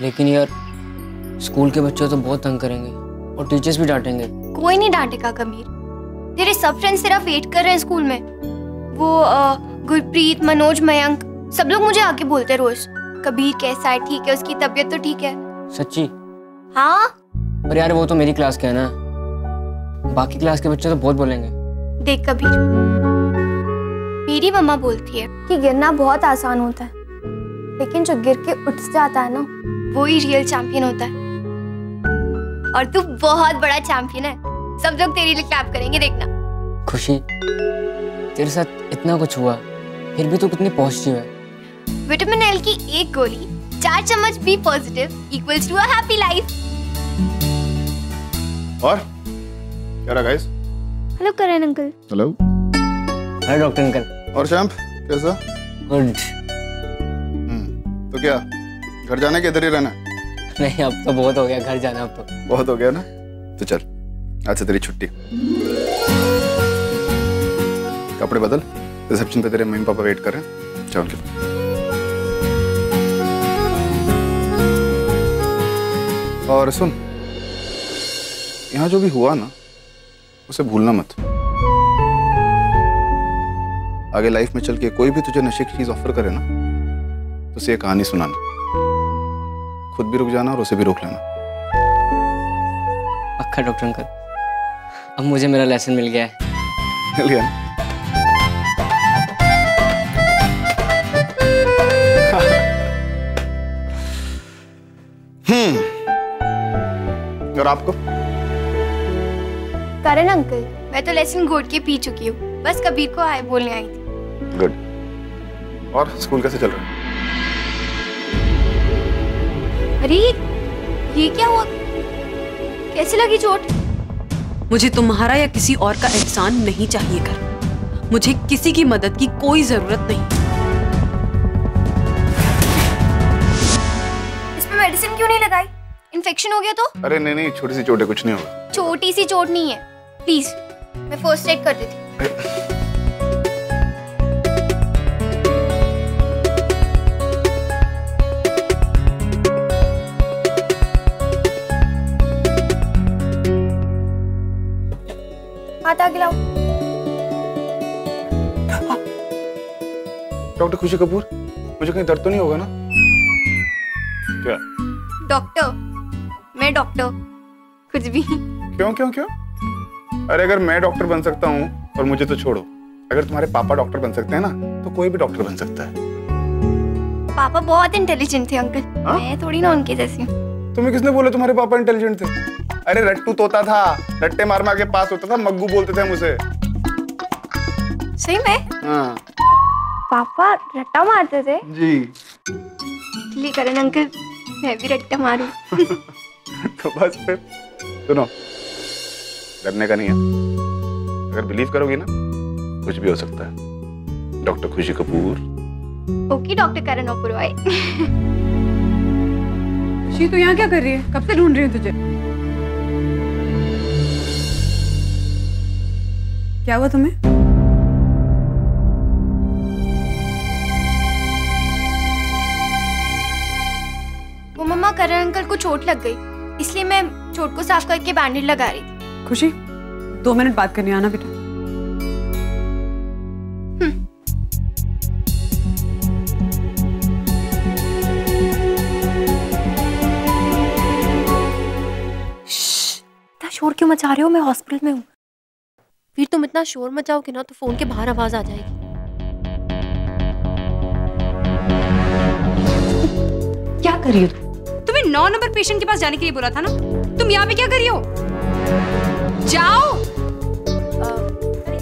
लेकिन यार स्कूल के बच्चे तो बहुत तंग करेंगे और टीचर्स भी डांटेंगे। कोई नहीं डांटेगा कबीर, तेरे सब फ्रेंड्स तेरा वेट कर रहे हैं स्कूल में। वो गुरप्रीत, मनोज, मयंक सब लोग मुझे आके बोलते हैं रोज, कबीर कैसा है, ठीक है, उसकी तबीयत तो ठीक है। सच्ची? हाँ। पर यार वो तो मेरी क्लास के है ना, बाकी क्लास के बच्चे तो बहुत बोलेंगे। देख कबीर, मेरी मम्मा बोलती है कि गिरना बहुत आसान होता है, लेकिन जो गिर के उठ जाता है ना, वो ही रियल चैंपियन होता है। और तू बहुत बड़ा चैंपियन है, सब लोग तेरे लिए क्लैप करेंगे, देखना। खुशी, तेरे साथ इतना कुछ हुआ फिर भी तू कितनी पॉजिटिव है। विटामिन एल की एक गोली, 4 चम्मच B positive equals to a happy life. और क्या रहा guys? Hello Karan uncle. Hello. Hello doctor uncle. और शैम्प कैसा? गुड। तो क्या घर जाने के इधर ही रहना? नहीं, अब तो बहुत हो गया घर जाना, अब तो बहुत हो गया ना। तो चल आज से तेरी छुट्टी। कपड़े बदल, रिसेप्शन पे तेरे मम्मी पापा वेट कर रहे हैं, चल उनके। और सुन, यहाँ जो भी हुआ ना उसे भूलना मत। आगे लाइफ में चल के कोई भी तुझे नशे की चीज ऑफर करे ना, तो उसे ये कहानी सुनाना, खुद भी रुक जाना और उसे भी रोक लेना। पक्का डॉक्टर अंकल, अब मुझे मेरा लेसन मिल गया है। मिल गया ना? और आपको? करण अंकल, मैं तो लेसन घोट के पी चुकी हूँ, बस कबीर को हाय बोलने आई थी। गुड। और स्कूल कैसे चल रहा है? अरे ये क्या हुआ, कैसे लगी चोट? मुझे तुम्हारा या किसी और का एहसान नहीं चाहिए कर, मुझे किसी की मदद की कोई जरूरत नहीं। इसमें मेडिसिन क्यों नहीं लगाई? इन्फेक्शन हो गया तो? अरे नहीं नहीं, छोटी सी चोट है, कुछ नहीं होगा। छोटी सी चोट नहीं है, प्लीज मैं फर्स्ट एड कर देती हूँ। हाथ आगे लाओ। डॉक्टर खुशी कपूर, मुझे कहीं दर्द तो नहीं होगा ना? क्या? डॉक्टर, मैं डॉक्टर, कुछ भी। क्यों क्यों क्यों? अरे अगर मैं डॉक्टर बन सकता हूँ, और मुझे तो छोड़ो, अगर तुम्हारे पापा डॉक्टर बन सकते हैं ना, तो कोई भी डॉक्टर बन सकता है। पापा बहुत इंटेलिजेंट थे अंकल। मैं थोड़ी ना उनके जैसी हूँ। तुम्हें किसने बोला तुम्हारे पापा इंटेलिजेंट थे? अरे रट्टू तोता था, रट्टे मार मार के पास होता था, मग्गू बोलते थे मुझे। सही में? हाँ। पापा रट्टा मारते थे? जी। चलिए करण अंकल, मैं भी रट्टा मारूं। तो बस फिर सुनो, डरने का नहीं है। अगर बिलीव करोगी ना, कुछ भी हो सकता है। डॉक्टर खुशी कपूर। ओके डॉक्टर करण ओबरॉय। खुशी तू यहाँ क्या कर रही है? कब से ढूंढ रही हूँ तुझे। क्या हुआ तुम्हें? वो मम्मा, करण अंकल को चोट लग गई, इसलिए मैं चोट को साफ करके बैंडेज लगा रही थी। खुशी 2 मिनट बात करनी, आना बेटा। इतना शोर क्यों मचा रहे हो? मैं हॉस्पिटल में हूँ। फिर तुम इतना शोर मचाओगे ना तो फोन के बाहर आवाज आ जाएगी। क्या कर रही हो तुम? तुम्हें 9 नंबर पेशेंट के पास जाने के लिए बोला था ना, तुम यहाँ पे क्या कर रही हो? जाओ।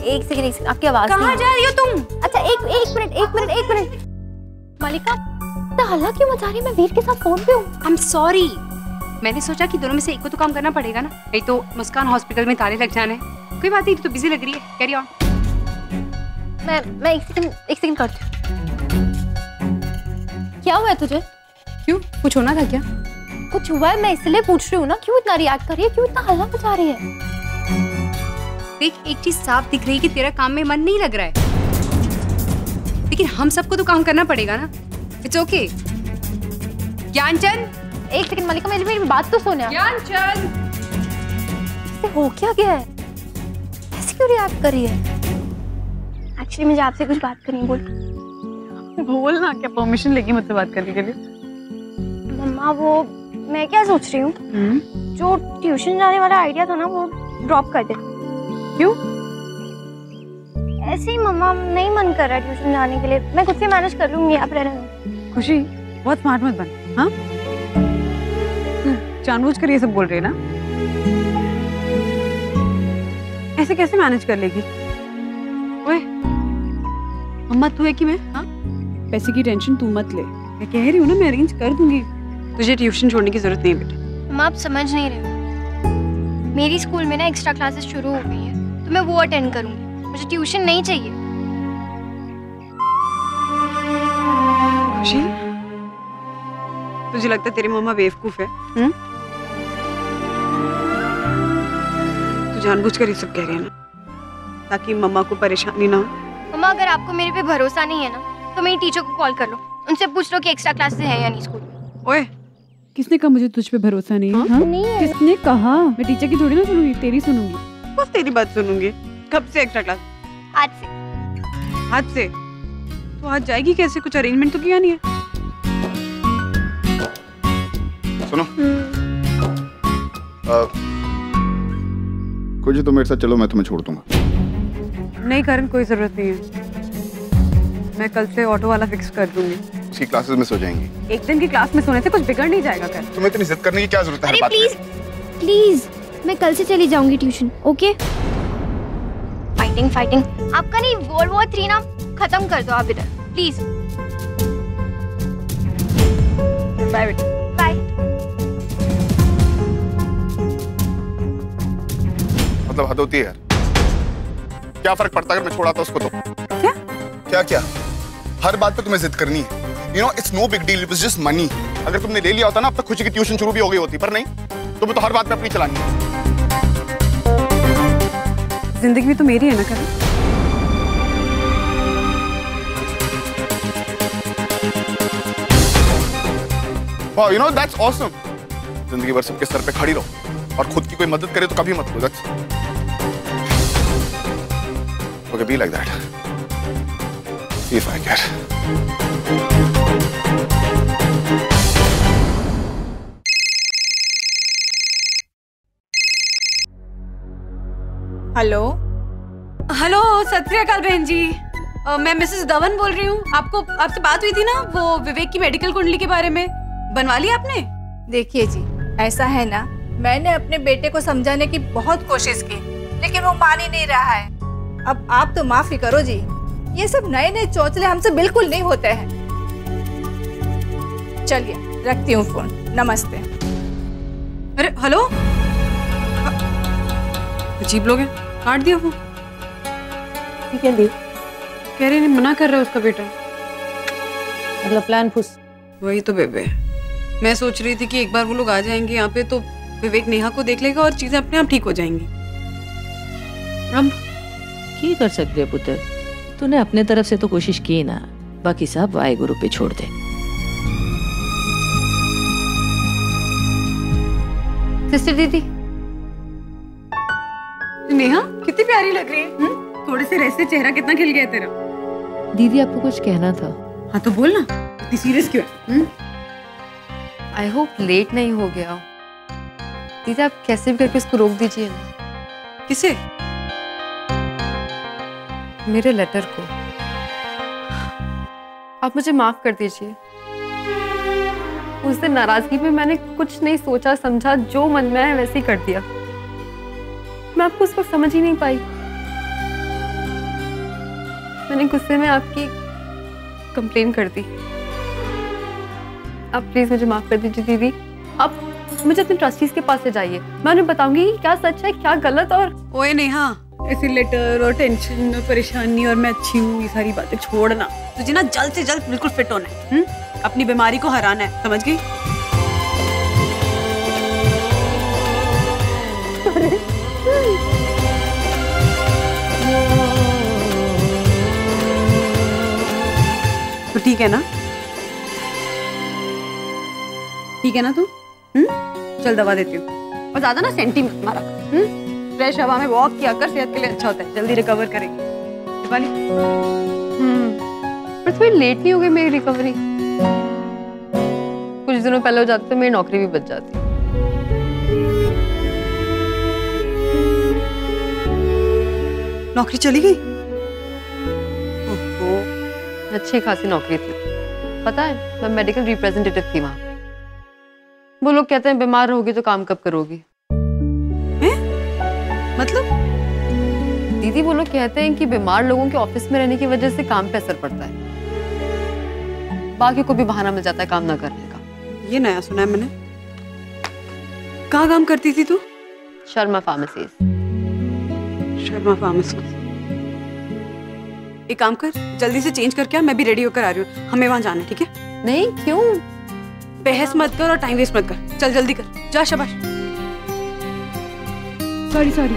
एक सेकंड, आपकी आवाज कहाँ जा रही हो तुम? अच्छा एक मिनट। मालिका, तो हल्ला क्यों मचा रही है? मैं वीर के साथ फोन पे हूँ। आई एम सॉरी, मैंने सोचा कि दोनों में से एक को तो काम करना पड़ेगा ना, नहीं तो मुस्कान हॉस्पिटल में ताले लग जाने। कोई बात नहीं, तो बिजी लग रही है, कैरी ऑन। मैं एक सेकंड करती हूँ। क्या हुआ है तुझे? क्यों, कुछ होना था क्या? कुछ हुआ है, मैं इसलिए पूछ रही हूँ ना। क्यों इतना रिएक्ट कर रही है? क्यों इतना हल्ला मचा रही है? देख, एक चीज साफ दिख रही है कि तेरा काम में मन नहीं लग रहा है, लेकिन हम सबको तो काम करना पड़ेगा ना। It's okay. ज्ञानचंद, एक सेकंड मलिका, मेरी बात तो सुन यार। चल हो क्या गया है? ऐसे क्यों रिएक्ट कर रही है? एक्चुअली मुझे आपसे कुछ बात करनी है। बोल ना, क्या परमिशन लेगी मुझसे बात करने के लिए? मम्मा वो मैं क्या सोच रही हूँ, जो ट्यूशन जाने वाला आइडिया था ना वो ड्रॉप कर दे। क्यों? ऐसे ही मम्मा, नहीं मन कर रहा है ट्यूशन जाने के लिए। मैं खुद से मैनेज कर लूंगी, आप रहने दो। खुशी बहुत स्मार्ट मत बन। हाँ, जानबूझ कर ये सब बोल रही है ना? ऐसे कैसे मैनेज कर लेगी? ओए मम्मा, तू है कि मैं? हाँ, पैसे की टेंशन तू मत ले, मैं कह रही हूँ ना, मैं अरेंज कर दूंगी। तुझे ट्यूशन छोड़ने की जरूरत नहीं है बेटा। मम्मा आप समझ नहीं रहे हो, मेरी स्कूल में ना एक्स्ट्रा क्लासेस शुरू हो गई हैं, तो मैं वो अटेंड करूंगी। मुझे ट्यूशन नहीं चाहिए। खुशी, तुझे लगता है तेरी मम्मा बेवकूफ है? तू जानबूझ कर ये सब कह रही है ना, ताकि मम्मा को परेशानी ना हो? मम्मा अगर आपको मेरे पे भरोसा नहीं है ना, तो मेरी टीचर को कॉल कर लो, उनसे पूछ लो कि एक्स्ट्रा क्लासेस है या नहीं स्कूल में। ओए, किसने कहा मुझे तुझ पे भरोसा नहीं है? हाँ? नहीं है। किसने कहा? मैं टीचर की थोड़ी ना सुनूंगी, तेरी सुनूंगी। बस तेरी बात सुनूंगी। कब से एक्स्ट्रा क्लास? आज से। आज से? तो आज जाएगी कैसे? कुछ अरेंजमेंट तो किया नहीं है? सुनो, कुछ तो मेरे साथ चलो, मैं तुम्हें छोड़ दूंगा। नहीं करण, कोई जरूरत नहीं है, मैं कल से ऑटो वाला फिक्स कर दूंगी। उसकी क्लासेस मिस हो जाएंगी। एक दिन की क्लास मिस होने से कुछ बिगड़ नहीं जाएगा करण। तुम्हें इतनी जिद करने की क्या जरूरत है? अरे हर बात प्लीज पे? प्लीज, मैं कल से चली जाऊंगी ट्यूशन, ओके? फाइटिंग आपका नहीं, World War 3 ना खत्म कर दो आप इधर, प्लीज। बाय बेटा। बाय। मतलब हद होती है यार। क्या फर्क पड़ता अगर मैं छोड़ा था उसको तो? क्या हर बात पे तुम्हें जिद करनी है? You know, it's no big deal, it was just money. अगर तुमने ले लिया होता ना, अब तक खुशी की ट्यूशन शुरू भी हो गई होती, पर नहीं, तुम्हें तो हर बात पे अपनी चलानी है। जिंदगी भी तो मेरी है ना करण। Wow, you know, that's awesome. जिंदगी भर सबके सर पे खड़ी रहो और खुद की कोई मदद करे तो कभी मत लो। Okay, be like that. See if I care. Hello, सत श्री अकाल बहन जी। मैं मिसेस धवन बोल रही हूँ। आपसे बात हुई थी ना वो विवेक की मेडिकल कुंडली के बारे में, बनवा लिया आपने? देखिए जी, ऐसा है ना, मैंने अपने बेटे को समझाने की बहुत कोशिश की, लेकिन वो मान ही नहीं रहा है। अब आप तो माफी करो जी, ये सब नए नए चौचले हमसे बिल्कुल नहीं होते हैं। चलिए रखती हूँ फोन, नमस्ते। अरे हेलो, अजीब लोग हैं, काट दिया फोन। ठीक है दी, कह रही नहीं, मना कर रहा है उसका बेटा। मतलब प्लान फुस। वही तो बेबे, मैं सोच रही थी कि एक बार वो लोग आ जाएंगे यहाँ पे तो विवेक नेहा को देख लेगा और चीजें अपने आप ठीक हो जाएंगी। अब की कर सकते है पुत्र, तूने अपने तरफ से तो कोशिश की ना, बाकी सब वाहेगुरु पे छोड़ दे। सिस्टर दीदी, नेहा कितनी प्यारी लग रही है। थोड़े से रहस्य, चेहरा कितना खिल गया तेरा। दीदी आपको कुछ कहना था? हाँ तो बोल ना, इतनी सीरियस क्यों है? आई होप लेट नहीं हो गया। दीदी आप कैसे भी करके इसको रोक दीजिए ना। किसे? मेरे लेटर को। आप मुझे माफ कर दीजिए। उस दिन नाराजगी में मैंने कुछ नहीं सोचा समझा, जो मन में है वैसे ही कर दिया। मैं आपको उस वक्त समझ ही नहीं पाई। मैंने गुस्से में आपकी कंप्लेन कर दी। आप प्लीज मुझे माफ कर दीजिए दीदी। आप मुझे अपने ट्रस्टीज के पास ले जाइए, मैं उन्हें बताऊंगी कि क्या सच है क्या गलत। और ओए नेहा, ऐसे लेटर और टेंशन और परेशानी और मैं अच्छी हूँ, ये सारी बातें छोड़ना। तुझे ना जल्द से जल्द बिल्कुल फिट होना है। अपनी बीमारी को हराना है, समझ गई? तो ठीक है ना? ठीक है ना तू? चल दवा देती हूँ। और ज्यादा ना सेंटी मत मारा। फ्रेश हवा में वॉक किया कर, सेहत के लिए अच्छा होता है, जल्दी रिकवर करेगी। दीपाली। पर थोड़ी लेट नहीं हो गई मेरी रिकवरी? कुछ दिनों पहले हो जाती तो मेरी नौकरी भी बच जाती। नौकरी चली गई? अच्छी खासी नौकरी थी, पता है, मैं मेडिकल रिप्रेजेंटेटिव थी वहां। वो लोग कहते हैं बीमार रहोगी तो काम कब करोगी? मतलब? दीदी वो लोग कहते हैं कि बीमार लोगों के ऑफिस में रहने की वजह से काम पे असर पड़ता है, बाकी को भी बहाना मिल जाता है काम ना करने का। ये नया सुना है मैंने। कहाँ काम करती थी तू? शर्मा फार्मेसीज। शर्मा फार्मेसी। एक काम कर, जल्दी से चेंज करके आ, मैं भी रेडी होकर आ रही हूँ, हमें वहां जाना है, ठीक है? नहीं, क्यों? बहस मत कर और टाइम वेस्ट मत कर, चल जल्दी कर, जा। शाबाश। Sorry sorry.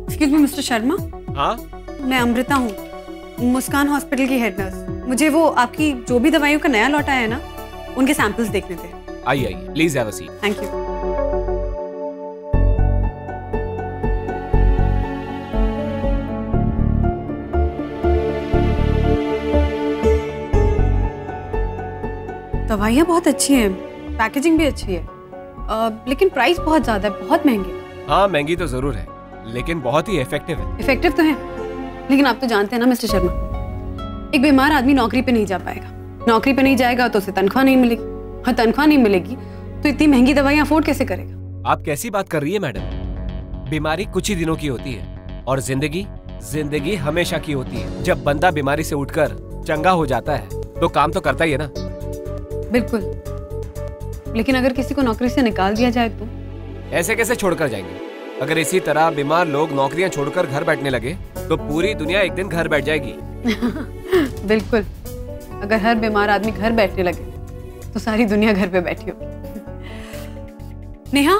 Excuse me mister Sharma. हाँ? मैं अमृता हूँ, मुस्कान हॉस्पिटल की हेड नर्स। मुझे वो आपकी जो भी दवाइयों का नया लॉट आया है ना, उनके सैंपल्स देखने थे। आइए please have a seat. Thank you. दवाइयाँ बहुत अच्छी हैं, पैकेजिंग भी अच्छी है, लेकिन प्राइस बहुत ज्यादा है, बहुत महंगी। हाँ महंगी तो जरूर है, लेकिन बहुत ही इफेक्टिव है। इफेक्टिव तो है, लेकिन आप तो जानते हैं ना मिस्टर शर्मा, एक बीमार आदमी नौकरी पे नहीं जा पाएगा। नौकरी पे नहीं जाएगा तो उसे तनख्वाह नहीं मिलेगी, और तनख्वाह नहीं मिलेगी तो इतनी महंगी दवाइयाँ अफोर्ड कैसे करेगा? आप कैसी बात कर रही है मैडम? बीमारी कुछ ही दिनों की होती है और जिंदगी हमेशा की होती है। जब बंदा बीमारी से उठकर चंगा हो जाता है तो काम तो करता ही है ना। बिल्कुल, लेकिन अगर किसी को नौकरी से निकाल दिया जाए तो? ऐसे कैसे छोड़कर जाएंगे? अगर इसी तरह बीमार लोग नौकरियां छोड़कर घर बैठने लगे तो पूरी दुनिया एक दिन घर बैठ जाएगी। बिल्कुल, अगर हर बीमार आदमी घर बैठने लगे तो सारी दुनिया घर पे बैठी होगी। नेहा,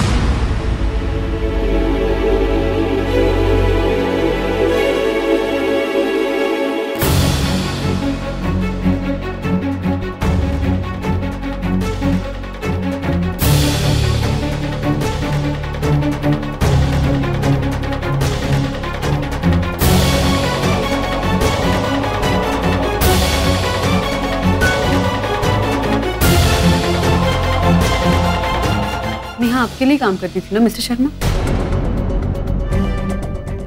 नेहा आपके लिए काम करती थी ना मिस्टर शर्मा?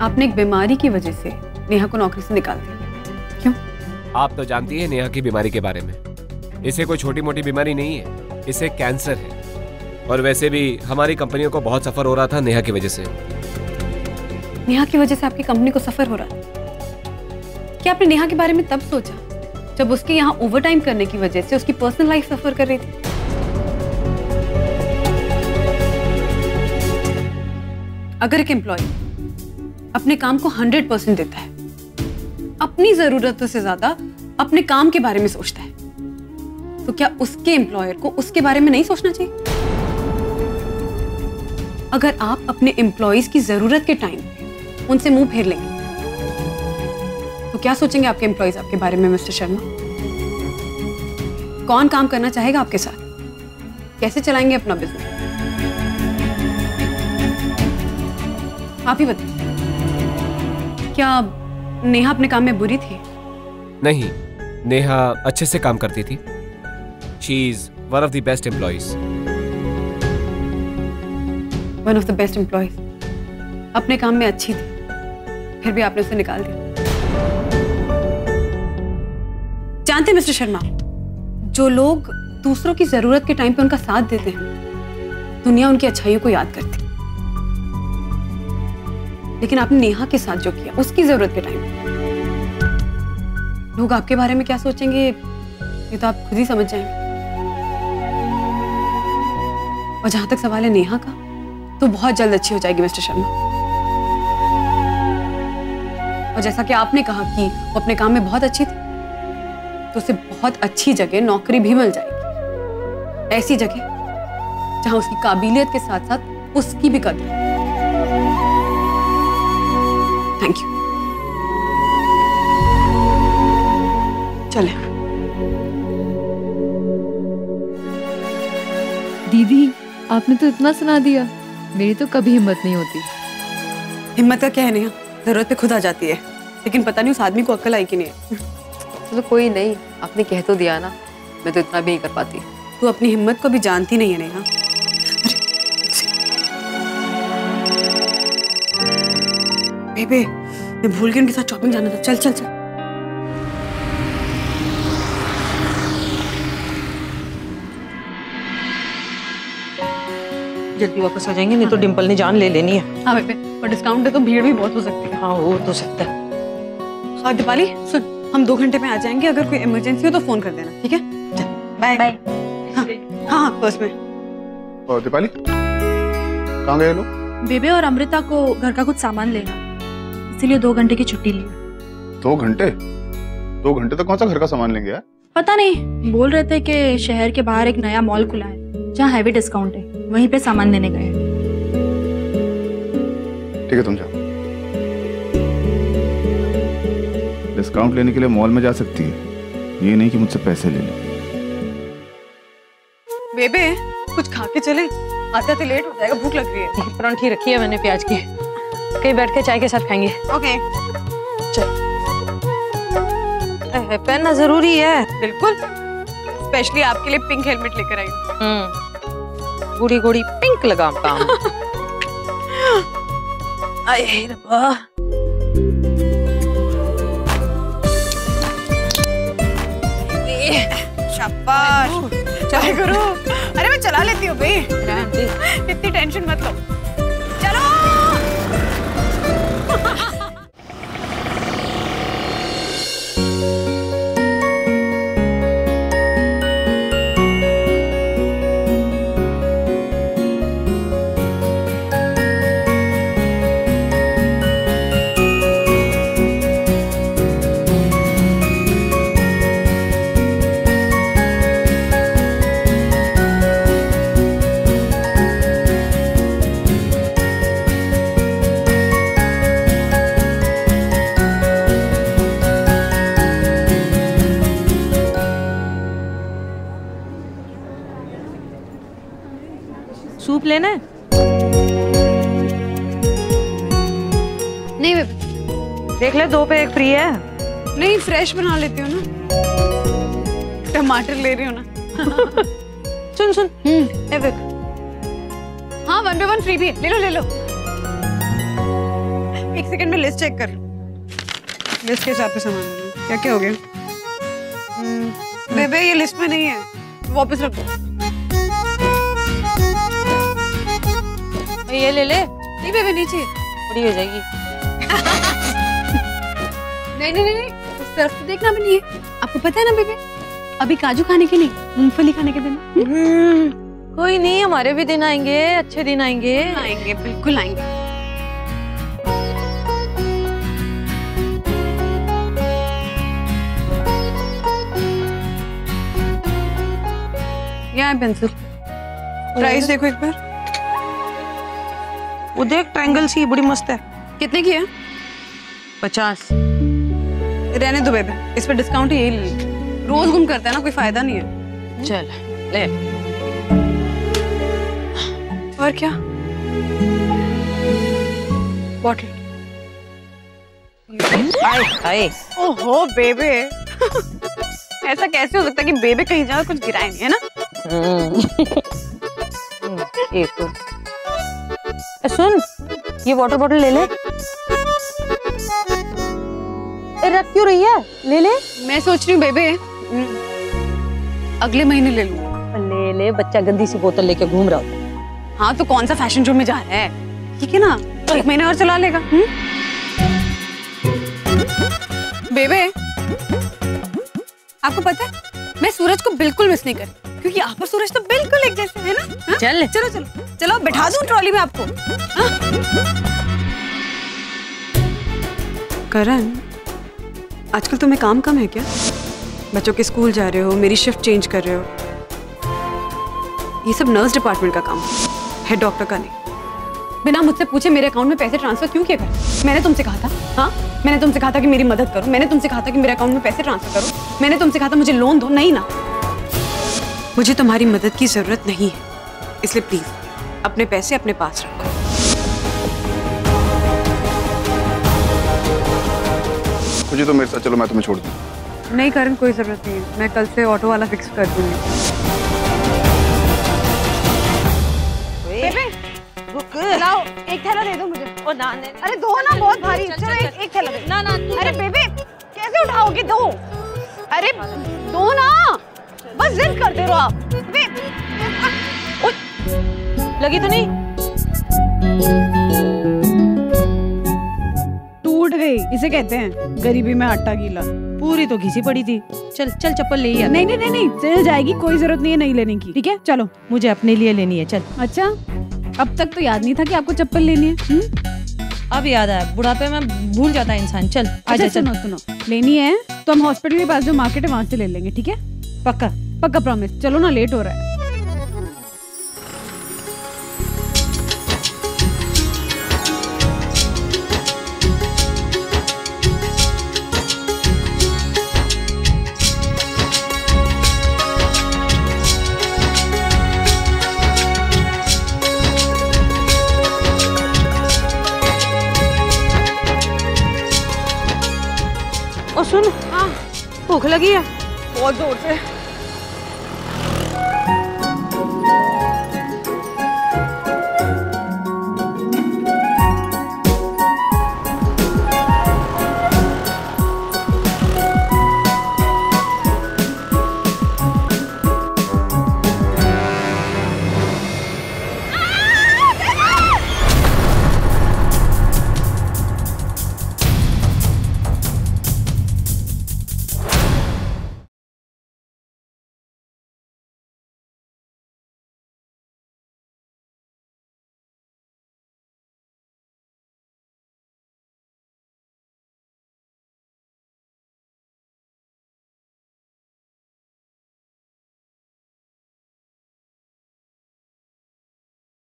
आपने एक बीमारी की वजह से नेहा को नौकरी से निकाल दिया, क्यों? आप तो जानती है नेहा की बीमारी के बारे में। इसे कोई छोटी मोटी बीमारी नहीं है, इसे कैंसर है। और वैसे भी हमारी कंपनियों को बहुत सफर हो रहा था नेहा की वजह से। नेहा की वजह से आपकी कंपनी को सफर हो रहा था? क्या आपने नेहा के बारे में तब सोचा जब उसके यहाँ ओवरटाइम करने की वजह से उसकी पर्सनल लाइफ सफर कर रही थी? अगर एक एम्प्लॉय अपने काम को 100% देता है, अपनी जरूरतों से ज्यादा अपने काम के बारे में सोचता है, तो क्या उसके एम्प्लॉयर को उसके बारे में नहीं सोचना चाहिए? अगर आप अपने एम्प्लॉयज की जरूरत के टाइम पे उनसे मुंह फेर लेंगे तो क्या सोचेंगे आपके एम्प्लॉयज आपके बारे में मिस्टर शर्मा? कौन काम करना चाहेगा आपके साथ? कैसे चलाएंगे अपना बिजनेस? आप ही बताइए, क्या नेहा अपने काम में बुरी थी? नहीं, नेहा अच्छे से काम करती थी। She is one of the best employees. One of the best employees, अपने काम में अच्छी थी, फिर भी आपने उसे निकाल दिया। जानते हैं मिस्टर शर्मा, जो लोग दूसरों की जरूरत के टाइम पे उनका साथ देते हैं, दुनिया उनकी अच्छाइयों को याद करती। लेकिन आपने नेहा के साथ जो किया उसकी जरूरत के टाइम, लोग आपके बारे में क्या सोचेंगे ये तो आप खुद ही समझ जाएंगे। और जहां तक सवाल है नेहा का, तो बहुत जल्द अच्छी हो जाएगी मिस्टर शर्मा। और जैसा कि आपने कहा कि वो अपने काम में बहुत अच्छी थी, तो उसे बहुत अच्छी जगह नौकरी भी मिल जाएगी, ऐसी जगह जहाँ उसकी काबिलियत के साथ साथ उसकी भी कदर। Thank you. चले। दीदी आपने तो इतना सुना दिया, मेरी तो कभी हिम्मत नहीं होती। हिम्मत का क्या है नेहा, जरूरत पे खुद आ जाती है, लेकिन पता नहीं उस आदमी को अक्ल आई कि नहीं। चलो कोई नहीं, आपने कह तो दिया ना, मैं तो इतना भी नहीं कर पाती। तू अपनी हिम्मत को भी जानती नहीं है नेहा। बेबे, मैं भूल गई उनके साथ शॉपिंग जाना था। चल चल चल। जल्दी वापस आ जाएंगे, नहीं तो डिम्पल ने जान ले लेनी है। हाँ बेबे, और डिस्काउंट है तो भीड़ भी बहुत हो सकती है। हाँ हो तो सकता है। हाँ दीपाली सुन, हम 2 घंटे में आ जाएंगे, अगर कोई इमरजेंसी हो तो फोन कर देना, ठीक है? चल बाय बाय। हाँ हाँ बस में। और दीपाली कहाँ गए लोग? बेबे और अमृता को घर का कुछ सामान लेना, इसलिए 2 घंटे की छुट्टी ली। 2 घंटे? 2 घंटे तक कौन सा घर का सामान लेंगे यार? पता नहीं, बोल रहे थे कि शहर के बाहर एक नया मॉल खुला है जहाँ हैवी डिस्काउंट है, वहीं पे सामान लेने गए। ठीक है तुम जाओ। डिस्काउंट लेने के लिए मॉल में जा सकती है, ये नहीं कि मुझसे पैसे ले ले। बेबे कुछ खा के चले, आते आते लेट हो जाएगा, भूख लग रही है। परांठी रखी है मैंने प्याज की, कहीं बैठ के चाय के साथ खाएंगे। ओके चल। पहनना जरूरी है। बिल्कुल, स्पेशली आपके लिए पिंक हेलमेट लेकर आई हूँ। बूढ़ी घोड़ी पिंक लगा काम। आए रब्बा। शाबाश, चाय करो। अरे मैं चला लेती हूँ भाई, इतनी टेंशन मत लो। चलो। सूप लेना है? नहीं बेबे, देख ले 2 पे 1 फ्री है। नहीं फ्रेश बना लेती हूँ ना, टमाटर ले रही हूँ ना। सुन सुन, हाँ 1 पे 1 फ्री भी है, ले लो ले लो। 1 सेकंड में लिस्ट चेक कर लो, लिस्ट के हिसाब से सामान लेना। क्या क्या हो गया? बेबे ये लिस्ट में नहीं है, वापस रख दो। ये ले ले। नहीं बेबे नीचे बड़ी हो जाएगी। नहीं नहीं नहीं, उस तरफ से देखना भी नहीं है। आपको पता है ना बेबे, अभी काजू खाने के नहीं, मूंगफली खाने के दिन। कोई नहीं, हमारे भी दिन आएंगे, अच्छे दिन आएंगे। आएंगे, बिल्कुल आएंगे। यहाँ है पेंसिल, प्राइस देखो एक बार। वो देख ट्रायंगल सी बड़ी मस्त है। कितने की है? 50। रहने दो बेबे, इस पर डिस्काउंट ही यही ले। रोज गुम करते हैं ना, कोई फायदा नहीं है। चल ले। और क्या? बॉटल। आए आए। ओहो बेबे, ऐसा कैसे हो सकता है कि बेबे कहीं जाए कुछ गिराए नहीं, है ना? एक सुन, ये वाटर बॉटल ले ले। रख क्यों रही है? ले ले। मैं सोच रही हूँ बेबे, अगले महीने ले लूँ। ले ले, बच्चा गंदी सी बोतल लेके घूम रहा होता। हाँ तो कौन सा फैशन शो में जा रहा है, ठीक है ना? 1 महीने और चला लेगा। बेबे आपको पता है, मैं सूरज को बिल्कुल मिस नहीं कर, क्योंकि आप और सूरज तो बिल्कुल एक जैसे है ना? हा? चल चलो चलो चलो, बैठा दूं ट्रॉली में आपको। करण, आजकल तुम्हें काम कम है क्या? बच्चों के स्कूल जा रहे हो, मेरी शिफ्ट चेंज कर रहे हो। ये सब नर्स डिपार्टमेंट का काम है, डॉक्टर का नहीं। बिना मुझसे पूछे मेरे अकाउंट में पैसे ट्रांसफर क्यों किए कर? मैंने तुमसे कहा था, हाँ मैंने तुमसे कहा था कि मेरी मदद करो, मैंने तुमसे कहा था कि मेरे अकाउंट में पैसे ट्रांसफर करो, मैंने तुमसे कहा था मुझे लोन दो, नहीं ना। मुझे तुम्हारी मदद की जरूरत नहीं है, इसलिए प्लीज अपने पैसे अपने पास रखो। मुझे तो मेरे साथ चलो, मैं तुम्हें छोड़ दूँ। नहीं करण, कोई जरूरत नहीं है, मैं कल से ऑटो वाला फिक्स कर दूंगी। लाओ एक थैला दे दो मुझे। ओ ना, अरे दो ना, बहुत भारी। चलो एक थैला दे। ना अरे बेबे कैसे उठाओगे? दो, अरे दो ना, बस जिद करते रहो आप। लगी तो नहीं? टूट गई, इसे कहते हैं गरीबी में आटा गीला। पूरी तो घिसी पड़ी थी। चल चल चप्पल ले। नहीं नहीं नहीं नहीं, चल जाएगी, कोई जरूरत नहीं है नहीं लेने की, ठीक है चलो। मुझे अपने लिए लेनी है, चल। अच्छा, अब तक तो याद नहीं था कि आपको चप्पल लेनी है। अब याद आया, बुढ़ापे में भूल जाता है इंसान। चल आजा। अच्छा, सुनो, लेनी है तो हम हॉस्पिटल के पास जो मार्केट है वहाँ से ले लेंगे, ठीक है? पक्का पक्का प्रॉमिस। चलो ना, लेट हो रहा है। और सुन, हाँ, भूख लगी है बहुत जोर से।